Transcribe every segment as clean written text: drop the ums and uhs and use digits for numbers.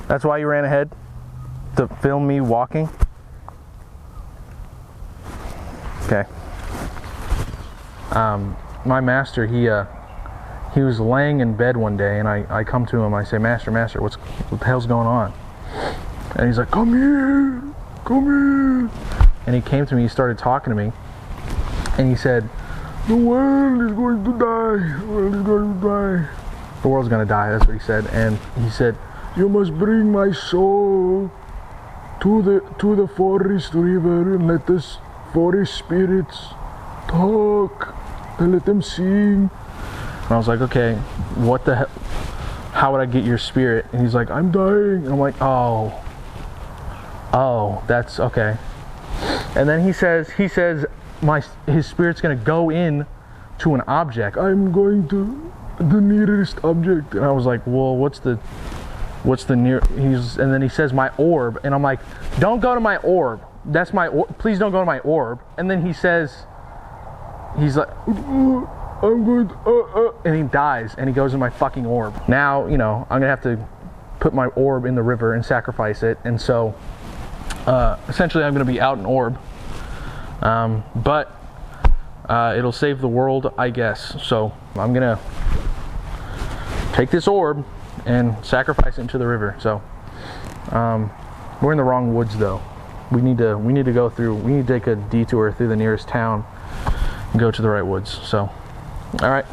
That's why you ran ahead to film me walking? Okay. My master, he was laying in bed one day, and I come to him, I say, Master, what the hell's going on? And he's like, come here. And he came to me, he started talking to me, and he said, the world is going to die, the world's going to die, that's what he said. And he said, you must bring my soul to the forest river and let the forest spirits talk and let them sing. And I was like, okay, what the hell? How would I get your spirit? And he's like, I'm dying. And I'm like, oh, that's okay. And then he says his spirit's gonna go in to an object. I'm going to the nearest object. And I was like, well, what's the near? And then he says my orb, and I'm like, don't go to my orb. That's my orb. Please don't go to my orb. And then he's like, I'm going to, and he dies, and he goes in my fucking orb. Now, you know, I'm gonna have to put my orb in the river and sacrifice it, and so essentially I'm gonna be out an orb, but it'll save the world, I guess. So I'm gonna take this orb and sacrifice it into the river. So we're in the wrong woods though. We need to take a detour through the nearest town and go to the right woods. So all right,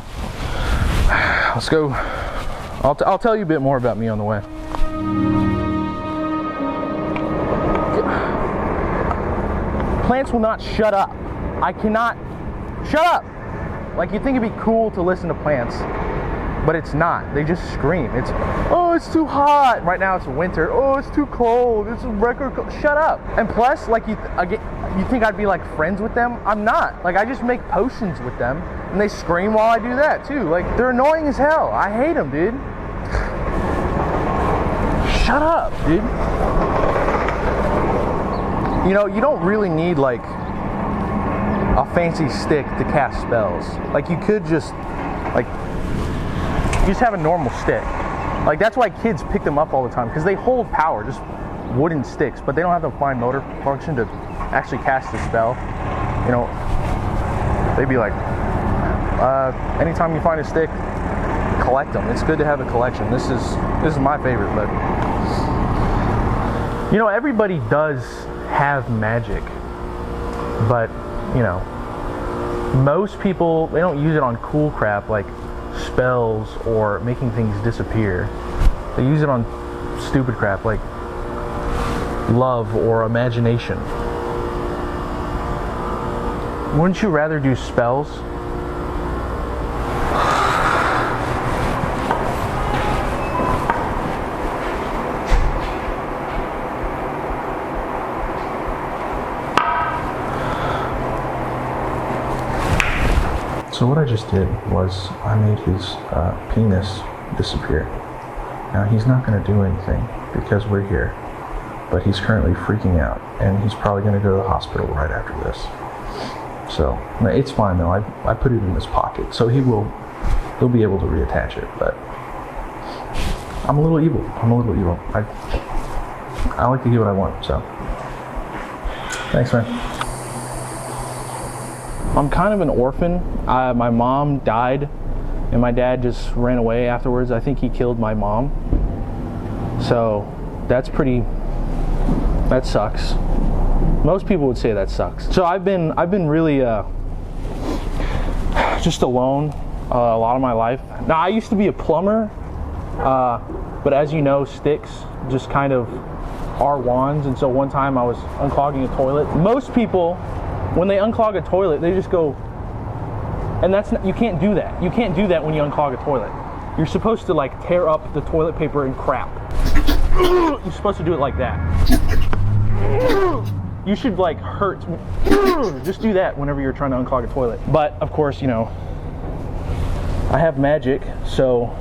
let's go. I'll tell you a bit more about me on the way. Plants will not shut up. I cannot shut up. Like, you'd think it'd be cool to listen to plants, but it's not. They just scream. It's, oh, it's too hot. Right now it's winter. Oh, it's too cold. It's record cold. Shut up. And plus, like, you think I'd be like friends with them? I'm not. Like, I just make potions with them, and they scream while I do that too. Like, they're annoying as hell. I hate them, dude. Shut up, dude. You know, you don't really need like a fancy stick to cast spells. Like, you could just you just have a normal stick. Like, that's why kids pick them up all the time, because they hold power, just wooden sticks, but they don't have the fine motor function to actually cast a spell. You know, they'd be like, anytime you find a stick, collect them. It's good to have a collection. This is my favorite. But you know, everybody does have magic, but you know, most people, they don't use it on cool crap like spells or making things disappear. They use it on stupid crap like love or imagination. Wouldn't you rather do spells? So what I just did was I made his penis disappear. Now, he's not going to do anything because we're here, but he's currently freaking out, and he's probably going to go to the hospital right after this. So it's fine though. I put it in his pocket, so he'll be able to reattach it. But I'm a little evil. I like to get what I want. So thanks, man. I'm kind of an orphan. My mom died, and my dad just ran away afterwards. I think he killed my mom. So that sucks. Most people would say that sucks. So I've been really just alone a lot of my life. Now, I used to be a plumber, but as you know, sticks just kind of are wands. And so one time I was unclogging a toilet. Most people, when they unclog a toilet, they just go, and that's not, you can't do that. You can't do that when you unclog a toilet. You're supposed to like tear up the toilet paper and crap. You're supposed to do it like that. You should like hurt. Just do that whenever you're trying to unclog a toilet. But of course, you know, I have magic, so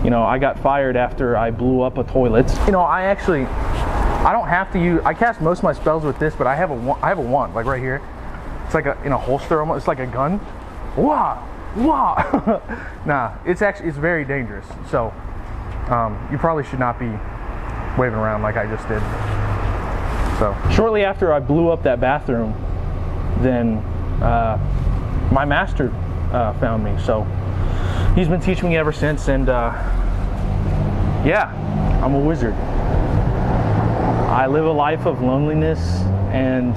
you know, I got fired after I blew up a toilet. You know, I actually I don't have to use, I cast most of my spells with this, but I have a wand, like right here. It's like in a holster almost, it's like a gun. Wah! Wah! Nah, it's very dangerous. So, you probably should not be waving around like I just did. So, shortly after I blew up that bathroom, then my master found me. So, he's been teaching me ever since, and yeah, I'm a wizard. I live a life of loneliness and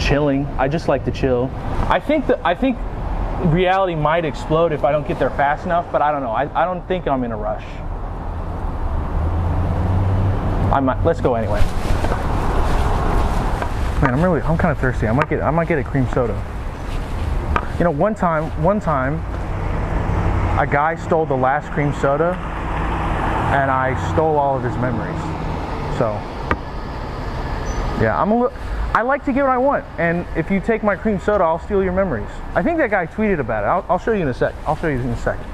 chilling. I just like to chill. I think reality might explode if I don't get there fast enough, but I don't know. I don't think I'm in a rush. Let's go anyway. Man, I'm kind of thirsty. I might get a cream soda. You know, one time, a guy stole the last cream soda, and I stole all of his memories. So, yeah, I like to get what I want, and if you take my cream soda, I'll steal your memories. I think that guy tweeted about it. I'll show you in a sec. I'll show you in a second.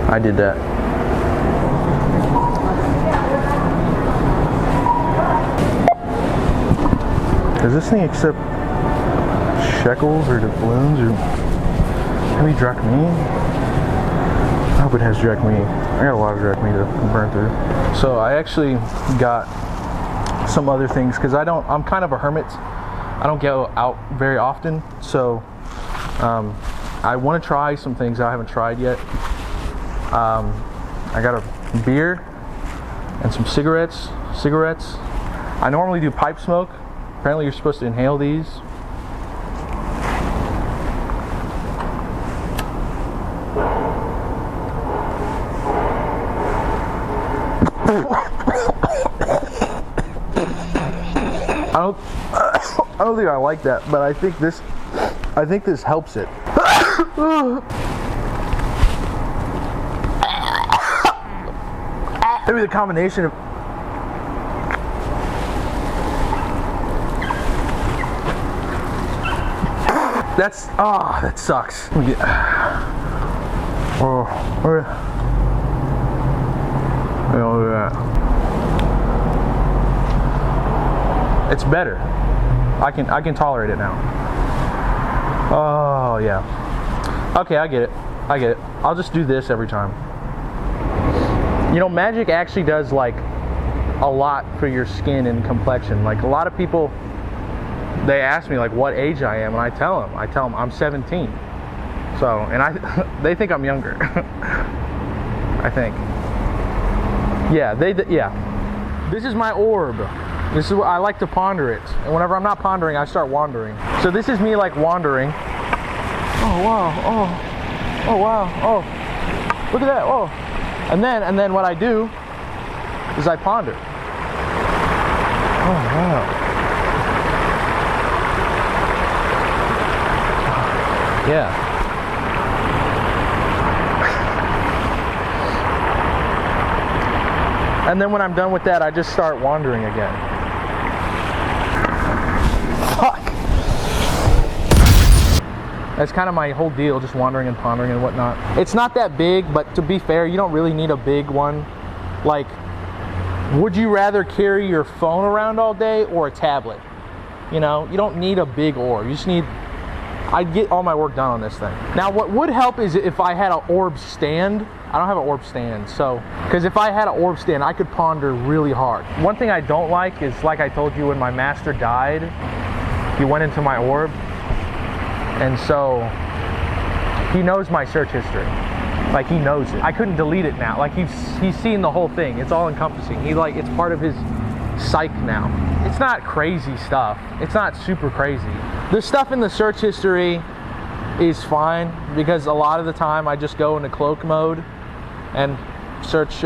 I did that. Does this thing accept shekels or doubloons or maybe drachmae? I hope it has drachmae. I got a lot of drachmae to burn through. So I actually got some other things because I'm kind of a hermit. I don't go out very often, so I want to try some things I haven't tried yet. I got a beer and some cigarettes. I normally do pipe smoke. Apparently you're supposed to inhale these. I don't think I like that, but I think this helps it. Maybe the combination of that sucks. Let me get, it's better. I can tolerate it now. Oh yeah. Okay, I get it. I'll just do this every time. You know, magic actually does like a lot for your skin and complexion. Like a lot of people, they ask me like what age I am, and I tell them I'm 17. So, and they think I'm younger. I think. Yeah, yeah. This is my orb. This is what I like to ponder it. And whenever I'm not pondering, I start wandering. So this is me like wandering. Oh wow. Oh wow. Oh. Look at that. Oh. And then what I do is I ponder. Oh wow. Yeah. And then when I'm done with that, I just start wandering again. Fuck. That's kind of my whole deal, just wandering and pondering and whatnot. It's not that big, but to be fair, you don't really need a big one. Like, would you rather carry your phone around all day or a tablet? You know, you don't need a big orb. You just need, I'd get all my work done on this thing. Now, what would help is if I had an orb stand. I don't have an orb stand, so, because if I had an orb stand, I could ponder really hard. One thing I don't like is, like I told you, when my master died, he went into my orb, and so he knows my search history. Like, he knows it. I couldn't delete it now. Like, he's seen the whole thing. It's all encompassing. It's part of his psyche now. It's not crazy stuff. It's not super crazy. The stuff in the search history is fine, because a lot of the time I just go into cloak mode and search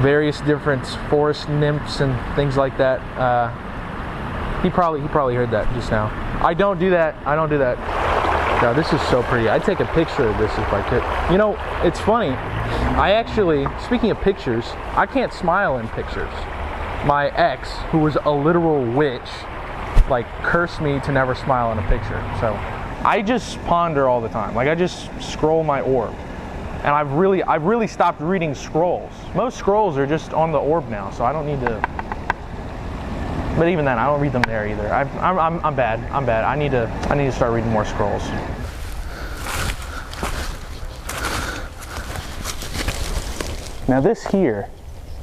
various different forest nymphs and things like that. He probably heard that just now. I don't do that. No, this is so pretty. I'd take a picture of this if I could. You know, it's funny. I actually, speaking of pictures, I can't smile in pictures. My ex, who was a literal witch, like cursed me to never smile in a picture. So I just ponder all the time. Like, I just scroll my orb. And I've really stopped reading scrolls. Most scrolls are just on the orb now, so I don't need to. But even then, I don't read them there either. I'm bad. I need to start reading more scrolls. Now this here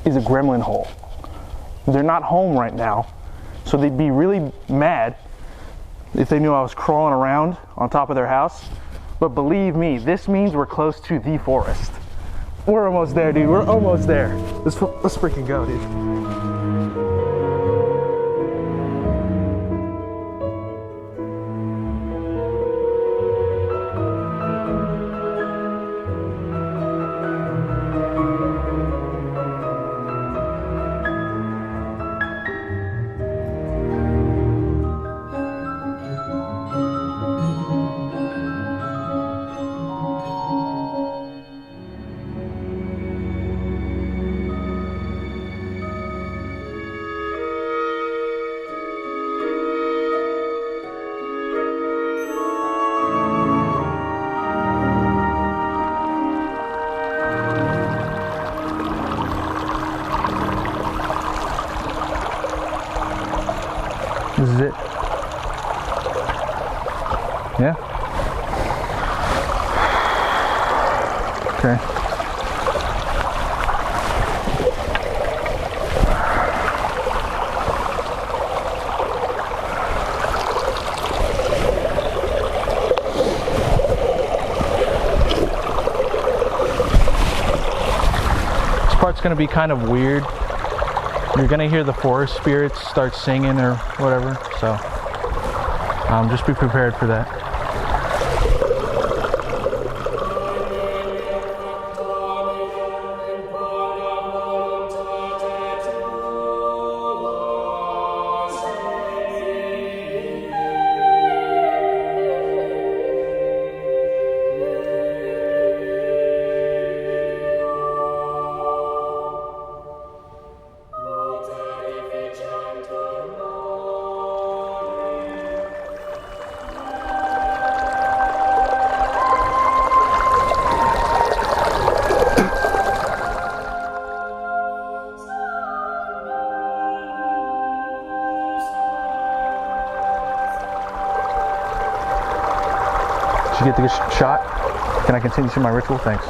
is a gremlin hole. They're not home right now, so they'd be really mad if they knew I was crawling around on top of their house. But believe me, this means we're close to the forest. We're almost there, dude. We're almost there. Let's freaking go, dude. This is it. Yeah? Okay. This part's gonna be kind of weird. You're gonna hear the forest spirits start singing or whatever, so just be prepared for that. Did you get the good shot? Can I continue to my ritual? Thanks.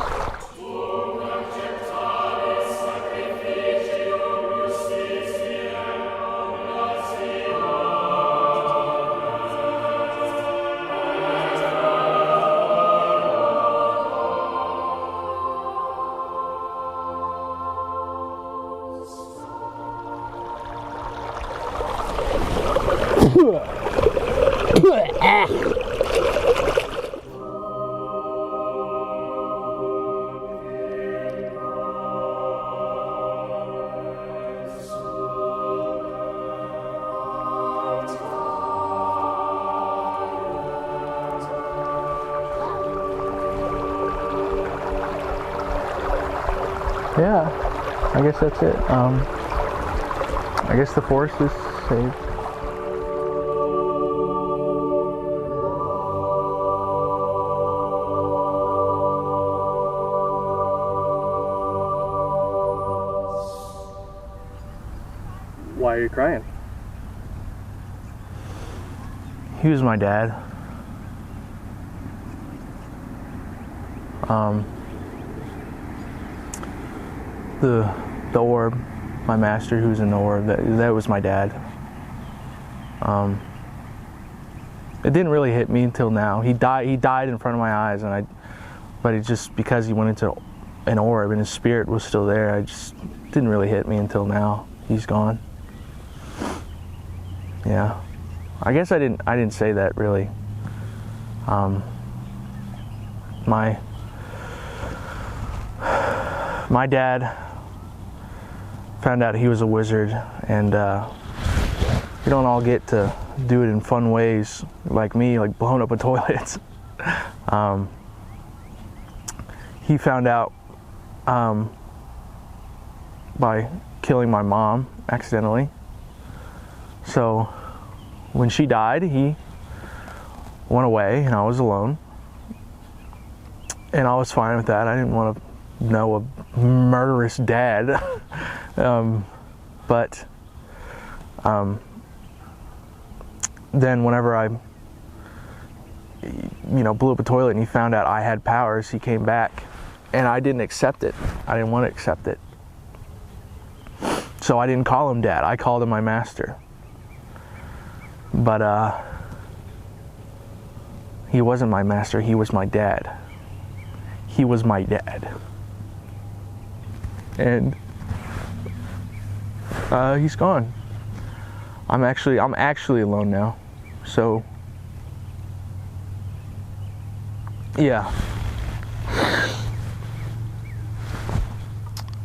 Yeah, I guess that's it. I guess the forest is saved. Why are you crying? He was my dad. The orb, my master who's in the orb, that was my dad. It didn't really hit me until now. He died in front of my eyes, but it just, because he went into an orb and his spirit was still there, it just didn't really hit me until now. He's gone. Yeah, I guess I didn't say that really. My dad found out he was a wizard, and we don't all get to do it in fun ways like me, like blowing up a toilet. He found out by killing my mom accidentally. So when she died, he went away and I was alone. And I was fine with that. I didn't want to know a murderous dad. But then whenever I, blew up a toilet and he found out I had powers, he came back and I didn't accept it. I didn't want to accept it. So I didn't call him dad. I called him my master. But he wasn't my master. He was my dad. He was my dad. And he's gone. I'm actually alone now. So yeah.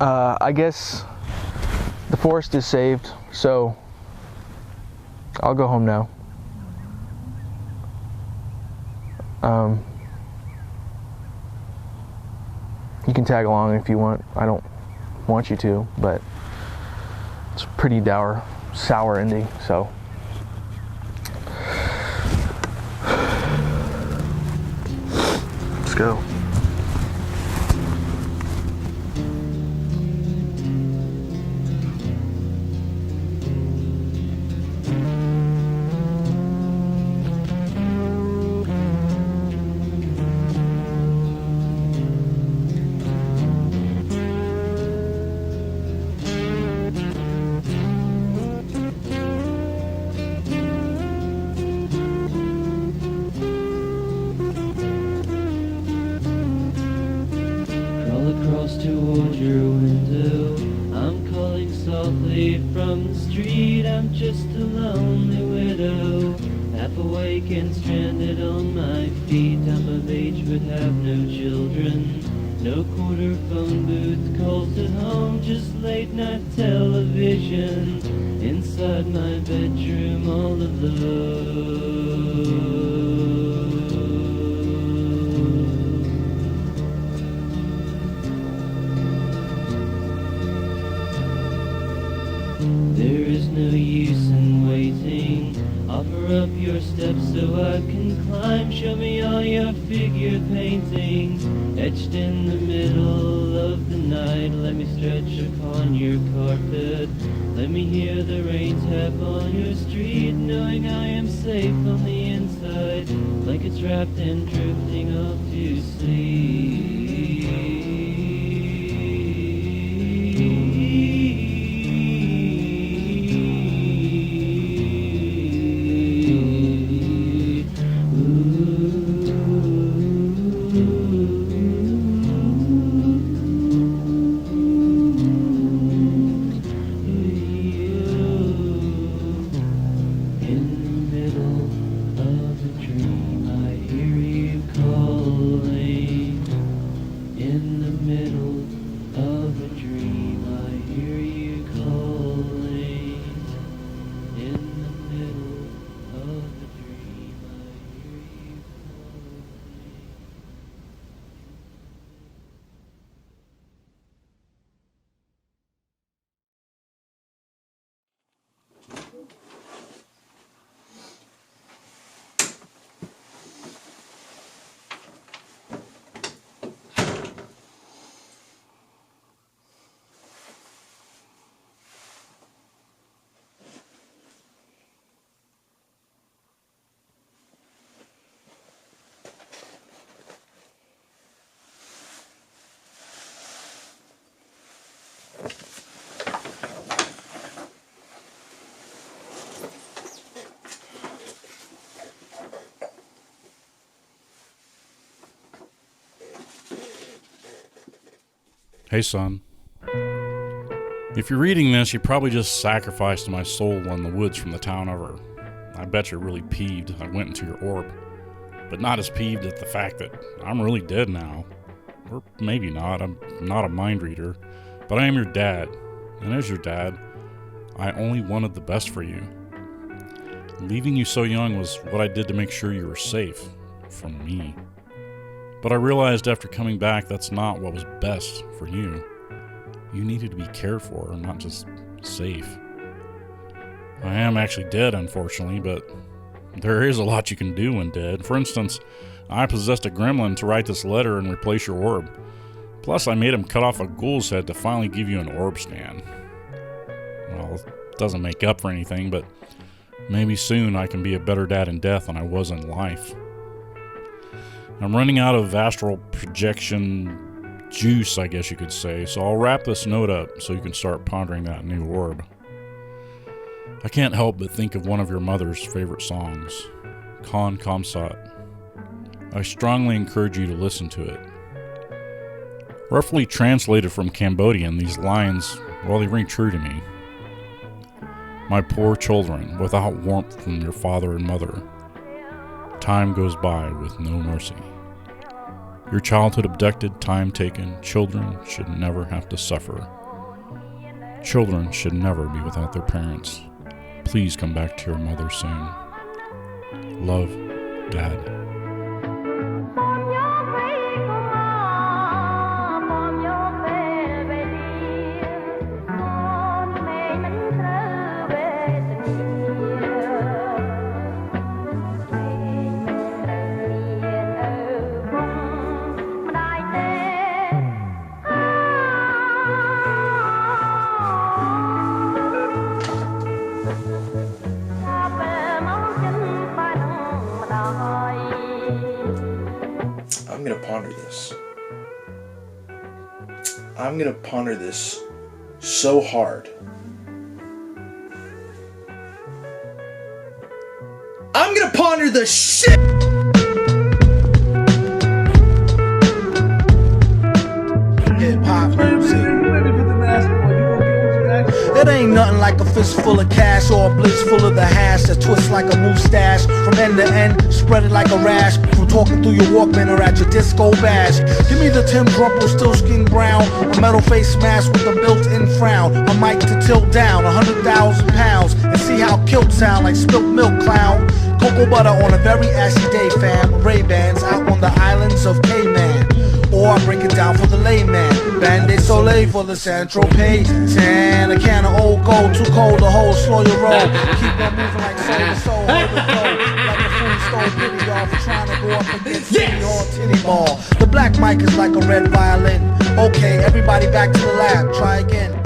I guess the forest is saved, so I'll go home now. You can tag along if you want. I don't want you to, but it's a pretty sour ending, so. Let's go. Toward your window, I'm calling softly from the street. I'm just a lonely widow, half awake and stranded on my feet. I'm of age but have no children, no quarter phone booth calls at home, just late night television inside my bedroom all alone. There is no use in waiting. Offer up your steps so I can climb. Show me all your figure paintings etched in the middle of the night. Let me stretch upon your carpet. Let me hear the rain tap on your street, knowing I am safe on the inside, like it's wrapped and drifting off to sleep. Hey son, if you're reading this, you probably just sacrificed my soul in the woods from the town over. I bet you're really peeved I went into your orb, but not as peeved at the fact that I'm really dead now. Or maybe not, I'm not a mind reader, but I am your dad, and as your dad, I only wanted the best for you. Leaving you so young was what I did to make sure you were safe from me. But I realized after coming back that's not what was best for you. You needed to be cared for, not just safe. I am actually dead, unfortunately, but There is a lot you can do when dead. For instance, I possessed a gremlin to write this letter and replace your orb. Plus, I made him cut off a ghoul's head to finally give you an orb stand. Well, it doesn't make up for anything, but maybe soon I can be a better dad in death than I was in life. I'm running out of astral projection juice, I guess you could say, so I'll wrap this note up so you can start pondering that new orb. I can't help but think of one of your mother's favorite songs, Kon Kamsat. I strongly encourage you to listen to it. Roughly translated from Cambodian, these lines, well, they ring true to me. My poor children, without warmth from your father and mother, time goes by with no mercy. Your childhood abducted, time taken, children should never have to suffer. Children should never be without their parents. Please come back to your mother soon. Love, Dad. I'm gonna ponder this. I'm gonna ponder this so hard. I'm gonna ponder the shit. Hip hop music. It ain't nothing like a fist full of cash or a blitz full of the hash that twists like a mustache from end to end, spread it like a rash from talking through your Walkman or at your disco bash. Give me the Tim Drumple still skin brown, a metal face mask with a built-in frown, a mic to tilt down 100,000 pounds and see how kilt sound like spilt milk clown. Cocoa butter on a very ashy day, fam. Ray-Bans out on the islands of Cayman. Or I break it down for the layman. Band-Aid Soleil for the Saint-Tropez. Tan, a can of old gold, too cold to hold, slow your roll. Keep on moving like soul to soul, hold the go. Like a fool stole pity, y'all, for trying to go up against City Hall Titty Ball. The black mic is like a red violin. Okay, everybody back to the lab, try again.